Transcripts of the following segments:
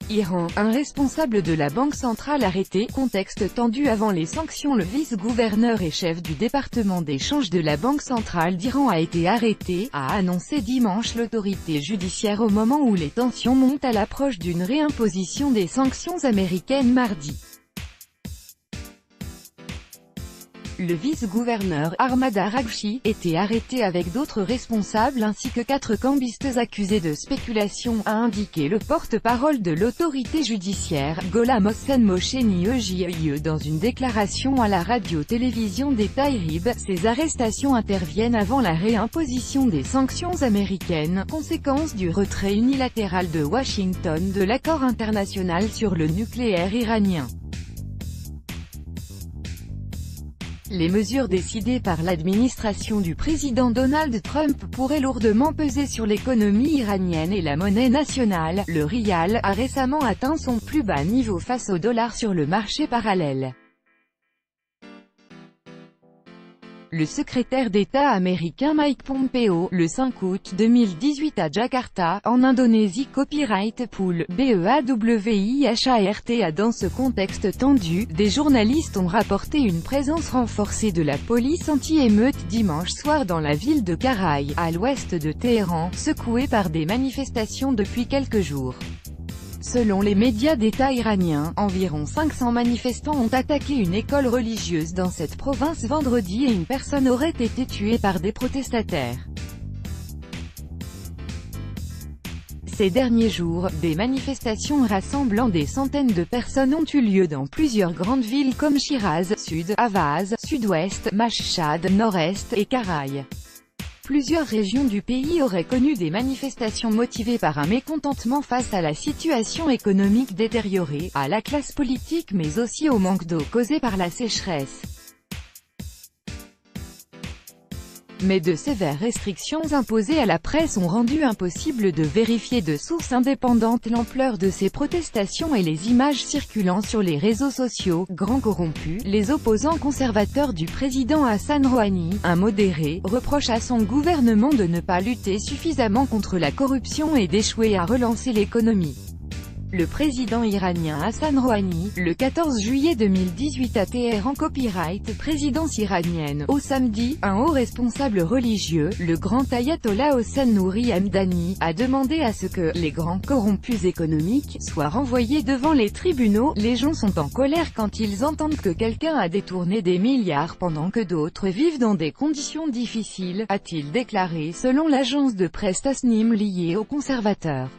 Iran, un responsable de la Banque centrale arrêté, contexte tendu avant les sanctions. Le vice-gouverneur et chef du département d'échange de la Banque centrale d'Iran a été arrêté, a annoncé dimanche l'autorité judiciaire au moment où les tensions montent à l'approche d'une réimposition des sanctions américaines mardi. Le vice-gouverneur, Ahmad Araghchi, était arrêté avec d'autres responsables ainsi que 4 cambistes accusés de spéculation, a indiqué le porte-parole de l'autorité judiciaire, Gholam Hossein Mohseni Ejie, dans une déclaration à la radio-télévision des Tahrib. Ces arrestations interviennent avant la réimposition des sanctions américaines, conséquence du retrait unilatéral de Washington de l'accord international sur le nucléaire iranien. Les mesures décidées par l'administration du président Donald Trump pourraient lourdement peser sur l'économie iranienne et la monnaie nationale. Le rial a récemment atteint son plus bas niveau face au dollar sur le marché parallèle. Le secrétaire d'État américain Mike Pompeo, le 5 août 2018 à Jakarta, en Indonésie. Copyright Pool, BEAWIHARTA. Dans ce contexte tendu, des journalistes ont rapporté une présence renforcée de la police anti-émeute dimanche soir dans la ville de Karaï, à l'ouest de Téhéran, secouée par des manifestations depuis quelques jours. Selon les médias d'État iraniens, environ 500 manifestants ont attaqué une école religieuse dans cette province vendredi et une personne aurait été tuée par des protestataires. Ces derniers jours, des manifestations rassemblant des centaines de personnes ont eu lieu dans plusieurs grandes villes comme Shiraz, Sud, Avaz, Sud-Ouest, Mashhad, Nord-Est et Karaï. Plusieurs régions du pays auraient connu des manifestations motivées par un mécontentement face à la situation économique détériorée, à la classe politique mais aussi au manque d'eau causé par la sécheresse. Mais de sévères restrictions imposées à la presse ont rendu impossible de vérifier de sources indépendantes l'ampleur de ces protestations et les images circulant sur les réseaux sociaux. Grands corrompus, les opposants conservateurs du président Hassan Rouhani, un modéré, reprochent à son gouvernement de ne pas lutter suffisamment contre la corruption et d'échouer à relancer l'économie. Le président iranien Hassan Rouhani, le 14 juillet 2018 à Téhéran. Copyright Présidence iranienne. Au samedi, un haut responsable religieux, le grand ayatollah Hossein Nouri Hamdani, a demandé à ce que les grands corrompus économiques soient renvoyés devant les tribunaux. Les gens sont en colère quand ils entendent que quelqu'un a détourné des milliards pendant que d'autres vivent dans des conditions difficiles, a-t-il déclaré selon l'agence de presse Tasnim liée aux conservateurs.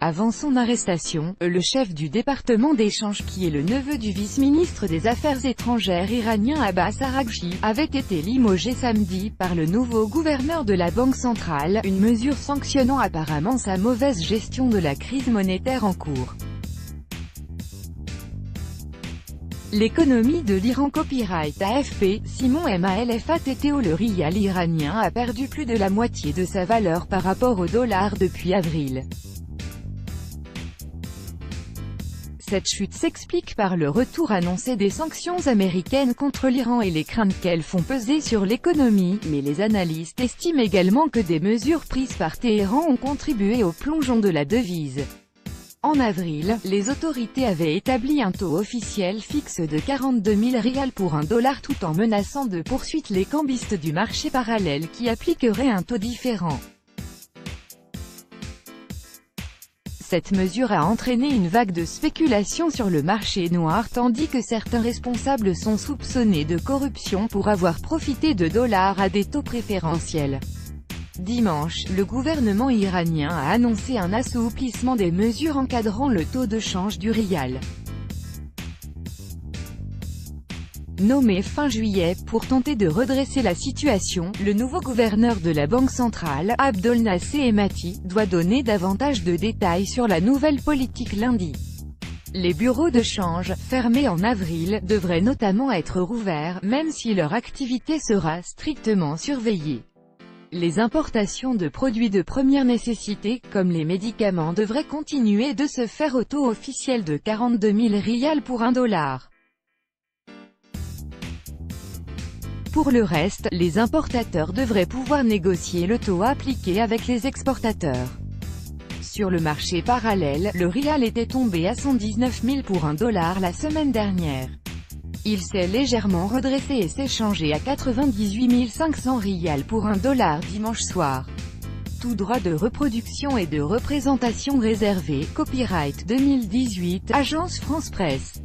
Avant son arrestation, le chef du département d'échange qui est le neveu du vice-ministre des Affaires étrangères iranien Abbas Araghchi, avait été limogé samedi par le nouveau gouverneur de la Banque centrale, une mesure sanctionnant apparemment sa mauvaise gestion de la crise monétaire en cours. L'économie de l'Iran. Copyright AFP, Simon Malfatto. Le rial iranien a perdu plus de la moitié de sa valeur par rapport au dollar depuis avril. Cette chute s'explique par le retour annoncé des sanctions américaines contre l'Iran et les craintes qu'elles font peser sur l'économie, mais les analystes estiment également que des mesures prises par Téhéran ont contribué au plongeon de la devise. En avril, les autorités avaient établi un taux officiel fixe de 42 000 rials pour un dollar tout en menaçant de poursuites les cambistes du marché parallèle qui appliqueraient un taux différent. Cette mesure a entraîné une vague de spéculation sur le marché noir tandis que certains responsables sont soupçonnés de corruption pour avoir profité de dollars à des taux préférentiels. Dimanche, le gouvernement iranien a annoncé un assouplissement des mesures encadrant le taux de change du rial. Nommé fin juillet, pour tenter de redresser la situation, le nouveau gouverneur de la Banque centrale, Abdolnaseh Hemati, doit donner davantage de détails sur la nouvelle politique lundi. Les bureaux de change, fermés en avril, devraient notamment être rouverts, même si leur activité sera strictement surveillée. Les importations de produits de première nécessité, comme les médicaments, devraient continuer de se faire au taux officiel de 42 000 rials pour un dollar. Pour le reste, les importateurs devraient pouvoir négocier le taux appliqué avec les exportateurs. Sur le marché parallèle, le rial était tombé à 119 000 pour $1 la semaine dernière. Il s'est légèrement redressé et s'est changé à 98 500 rials pour $1 dimanche soir. Tout droit de reproduction et de représentation réservé, copyright 2018, Agence France Presse.